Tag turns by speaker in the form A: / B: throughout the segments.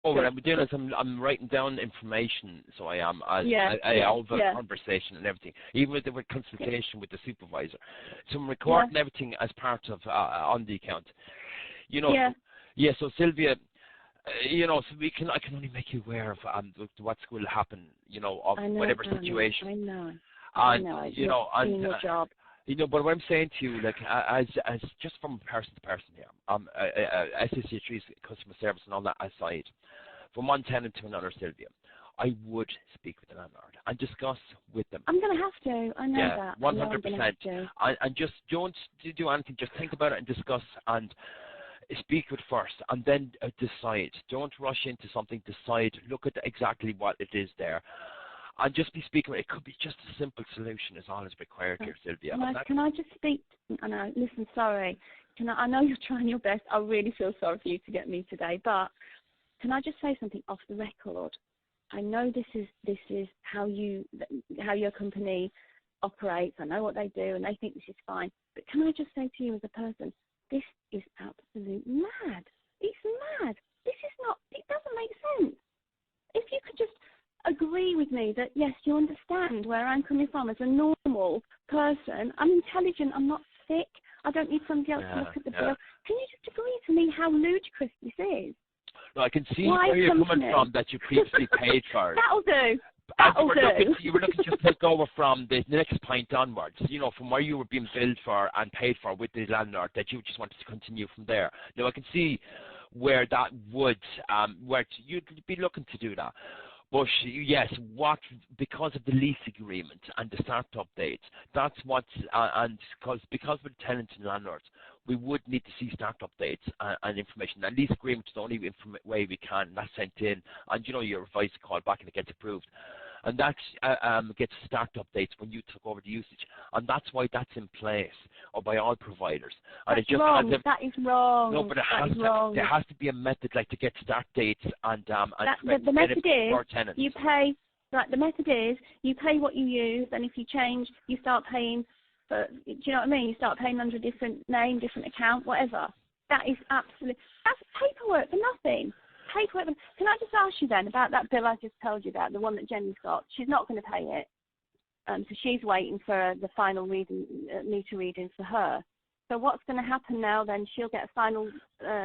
A: Oh, what
B: Good.
A: I'm doing is I'm writing down information, so I am as
B: Yeah.
A: all the
B: Yeah.
A: conversation and everything, even with the consultation with the supervisor. So I'm
B: Yeah.
A: recording everything as part of on the account. You know,
B: Yeah.
A: yeah. So Sylvia, you know, so I can only make you aware of what's going to happen. You know, of
B: I know.
A: whatever situation.
B: I know.
A: And
B: You're
A: you know,
B: doing your job.
A: you know, but what I'm saying to you, like, as just from person to person here, SSH customer service and all that aside, from one tenant to another, Sylvia, I would speak with the landlord and discuss with them.
B: I'm going to have to. I know that.
A: 100%. And just don't do anything. Just think about it and discuss and speak with first, and then decide. Don't rush into something. Decide. Look at exactly what it is there. And just be speaking. It could be just a simple solution is all is required here, Sylvia.
B: Can I just speak? I know. Listen, sorry. I know you're trying your best. I really feel sorry for you to get me today. But can I just say something off the record? I know this is how your company operates. I know what they do, and they think this is fine. But can I just say to you as a person, this is absolute mad. It's mad. This is not. It doesn't make sense. If you could just agree with me that, yes, you understand where I'm coming from as a normal person. I'm intelligent. I'm not sick. I don't need somebody else to look at the bill. Can you just agree to me how ludicrous this is?
A: No, I can see where you're coming from that you previously paid for.
B: That'll do. That'll do.
A: You were looking to just take over from the next point onwards, you know, from where you were being billed for and paid for with the landlord, that you just wanted to continue from there. Now, I can see where that would, where you'd be looking to do that. But yes, because of the lease agreement and the startup dates, that's what's, and because we're tenants and landlords, we would need to see startup dates and information. And lease agreement is the only way we can. That's sent in, and you know, you're advised to call back and it gets approved. And that gets startup dates when you took over the usage, and that's why that's in place, or by all providers. And
B: that's wrong. That is wrong.
A: No, but there has to be a method, like, to get start dates and
B: the method is
A: for tenants.
B: You pay. Right, the method is you pay what you use, and if you change, you start paying. Do you know what I mean? You start paying under a different name, different account, whatever. That is that's paperwork for nothing. Paperwork. Can I just ask you then about that bill I just told you about, the one that Jenny's got? She's not going to pay it, so she's waiting for the final meter reading for her. So what's going to happen now then? She'll get a final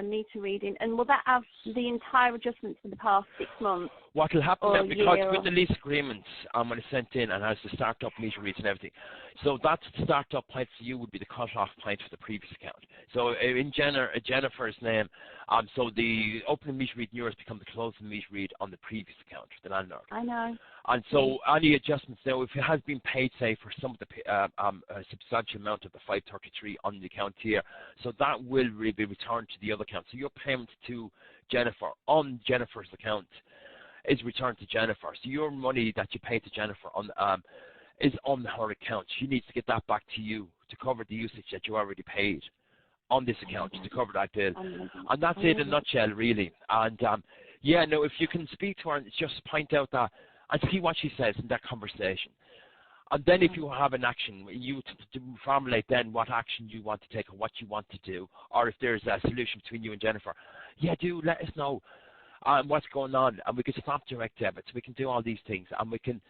B: meter reading, and will that have the entire adjustments for the past 6 months?
A: What will happen then, because with the lease agreements, when it's sent in and has the start-up meter reads and everything, so that start-up point for you would be the cut-off point for the previous account. So in Jennifer's name, so the opening meter read in yours becomes the closing meter read on the previous account, the landlord.
B: I know.
A: And so any adjustments now, if it has been paid, say, for some of the a substantial amount of the 533 on the account here, so that will really be returned to the other account. So your payment to Jennifer on Jennifer's account is returned to Jennifer. So your money that you pay to Jennifer on is on her account. She needs to get that back to you to cover the usage that you already paid on this account, to cover that bill. And that's it in a nutshell, really. And yeah, no, if you can speak to her and just point out that and see what she says in that conversation. And then if you have an action, you to formulate then what action you want to take or what you want to do, or if there's a solution between you and Jennifer, do let us know what's going on, and we can stop direct debits. We can do all these things, and we can,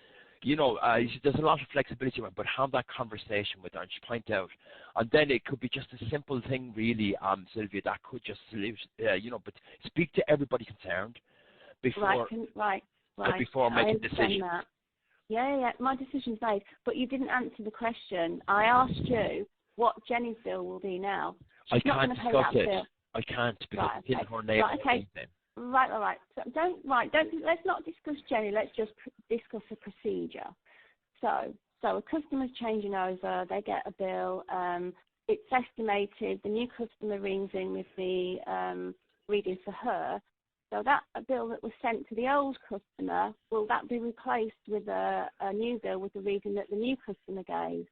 A: you know, there's a lot of flexibility around, but have that conversation with her and she point out. And then it could be just a simple thing, really, Sylvia, that could just salute, you know, but speak to everybody concerned before before making a decision.
B: That. Yeah, my decision's made. But you didn't answer the question. I asked you what Jenny's bill will be now. She's
A: I can't discuss it. Bill. I can't because it's in her name.
B: Right. So let's not discuss Jenny. Let's just discuss the procedure. So a customer's changing over. They get a bill. It's estimated. The new customer rings in with the reading for her. So that bill that was sent to the old customer, will that be replaced with a new bill with the reading that the new customer gave?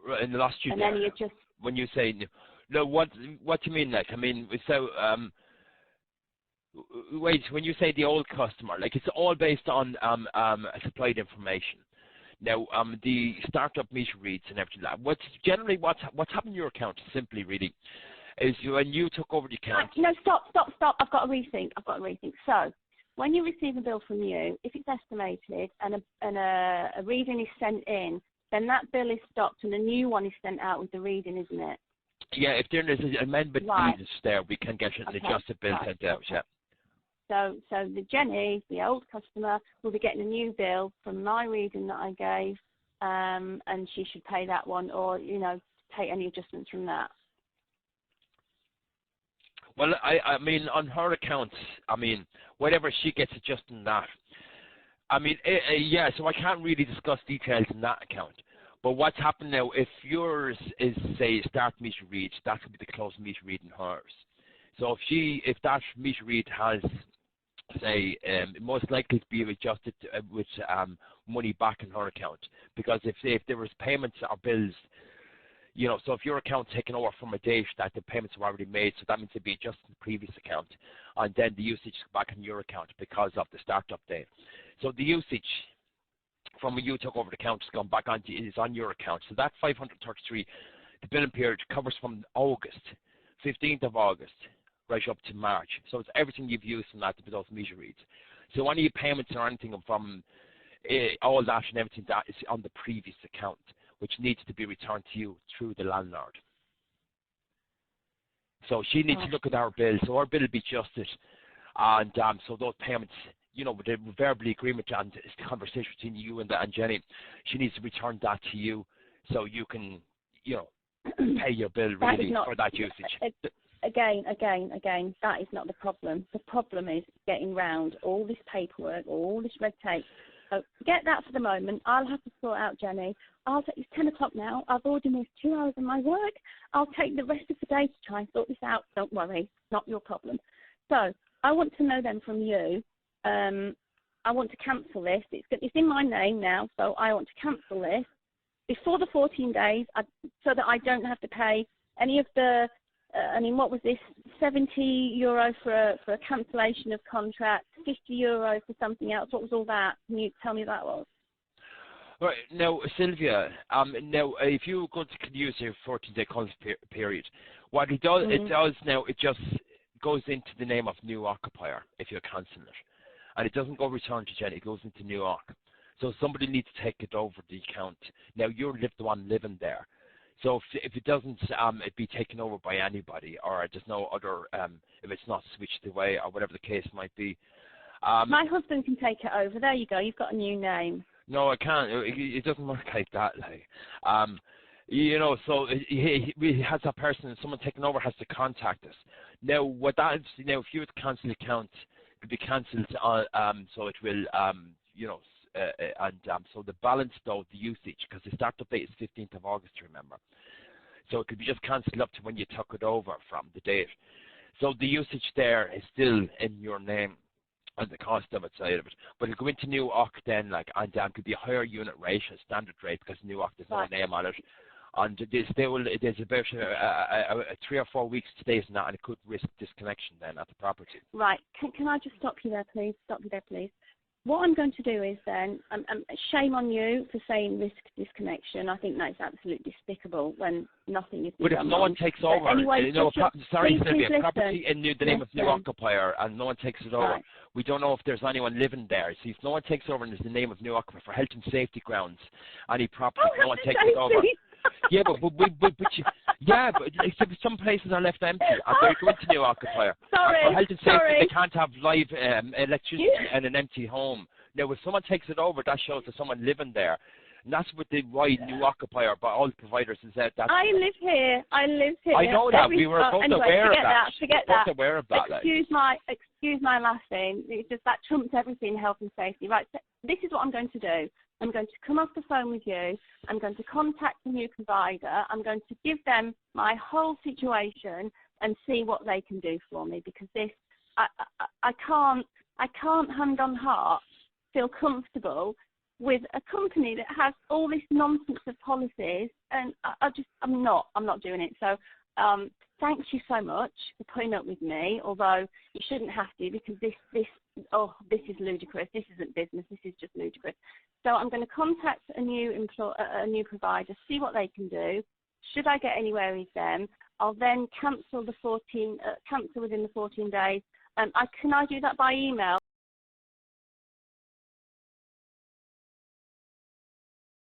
A: Right, in the last year.
B: And then you just...
A: When you say... No, what do you mean, like? I mean, so... wait, when you say the old customer, like, it's all based on supplied information. Now, the startup meter reads and everything like that. What's happened in your account, simply, really, is when you took over the account.
B: No, stop. I've got to rethink. So, when you receive a bill from you, if it's estimated and a reading is sent in, then that bill is stopped and a new one is sent out with the reading, isn't it?
A: Yeah, if there is an amendment needed there, we can get an adjusted bill sent out, yeah.
B: So the Jenny, the old customer, will be getting a new bill from my reading that I gave, and she should pay that one, or, take any adjustments from that.
A: Well, I mean, on her account, whatever she gets adjusting that. So I can't really discuss details in that account. But what's happened now, if yours is, say, start meter read, that could be the closed meter read in hers. So if that meter read has, say, most likely to be adjusted with money back in her account, because if there was payments or bills, so if your account's taken over from a date that the payments were already made, so that means it'd be adjusted in the previous account, and then the usage is back in your account because of the startup date. So the usage from when you took over the account is gone back is on your account. So that 533, the billing period covers from August, 15th of August, right up to March. So it's everything you've used from that to those meter reads. So any payments or anything from all that and everything that is on the previous account, which needs to be returned to you through the landlord. So she needs to look at our bill. So our bill will be adjusted, and so those payments, with the verbal agreement and the conversation between you and Jenny, she needs to return that to you, so you can, pay your bill really for that usage.
B: Again, that is not the problem. The problem is getting round all this paperwork, all this red tape. So forget that for the moment. I'll have to sort out Jenny. It's 10 o'clock now. I've already missed 2 hours of my work. I'll take the rest of the day to try and sort this out. Don't worry, not your problem. So I want to know then from you, I want to cancel this. It's in my name now, so I want to cancel this before the 14 days so that I don't have to pay any of the, what was this, €70 for a cancellation of contract, €50 for something else. What was all that? Can you tell me what that was?
A: Right, now, Sylvia, if you go to use your 14-day calling period, what it does, it just goes into the name of new occupier if you're cancelling it. And it doesn't go return to Jenny, it goes into new OC. So somebody needs to take it over the account. Now, you're the one living there. So if it doesn't it be taken over by anybody, or there's no other, if it's not switched away, or whatever the case might be.
B: My husband can take it over. There you go. You've got a new name.
A: No, I can't. It doesn't work like that. So he has that person, someone taking over has to contact us. Now, if you were to cancel the account, it could be cancelled, so it will, so the balance, though, the usage, because the startup date is 15th of August, remember. So it could be just cancelled up to when you took it over from the date. So the usage there is still in your name and the cost of it side of it. But it'll go into new OC then, and could be a higher unit rate, a standard rate, because new OC there's no name on it. And there's about 3 or 4 weeks to days in that, and it could risk disconnection then at the property.
B: Right. Can I just stop you there, please? What I'm going to do is then, shame on you for saying risk disconnection. I think that's absolutely despicable when nothing is done.
A: But if no one takes over,
B: anyway,
A: Sylvia, property in the name of new occupier, and no one takes it over,
B: right.
A: We don't know if there's anyone living there. See, if no one takes over and there's the name of new occupier for health and safety grounds, any property, no one takes it over. Yeah, but some places are left empty, and they're going to new occupier.
B: Sorry,
A: for health and safety, they can't have live electricity in an empty home. Now, if someone takes it over, that shows there's someone living there. And that's what the new occupier by all providers is that.
B: I live here.
A: I know that. We were both aware of that.
B: Forget that.
A: Aware of that.
B: Excuse my laughing. It's just that trumps everything, health and safety. Right. So this is what I'm going to do. I'm going to come off the phone with you. I'm going to contact the new provider. I'm going to give them my whole situation and see what they can do for me, because this, I can't hand on heart feel comfortable with a company that has all this nonsense of policies, and I'm not doing it. So thank you so much for putting up with me, although you shouldn't have to, because this is ludicrous. This isn't business. This is just ludicrous. So I'm going to contact a new provider, see what they can do. Should I get anywhere with them, I'll then cancel within the 14 days. Can I do that by email?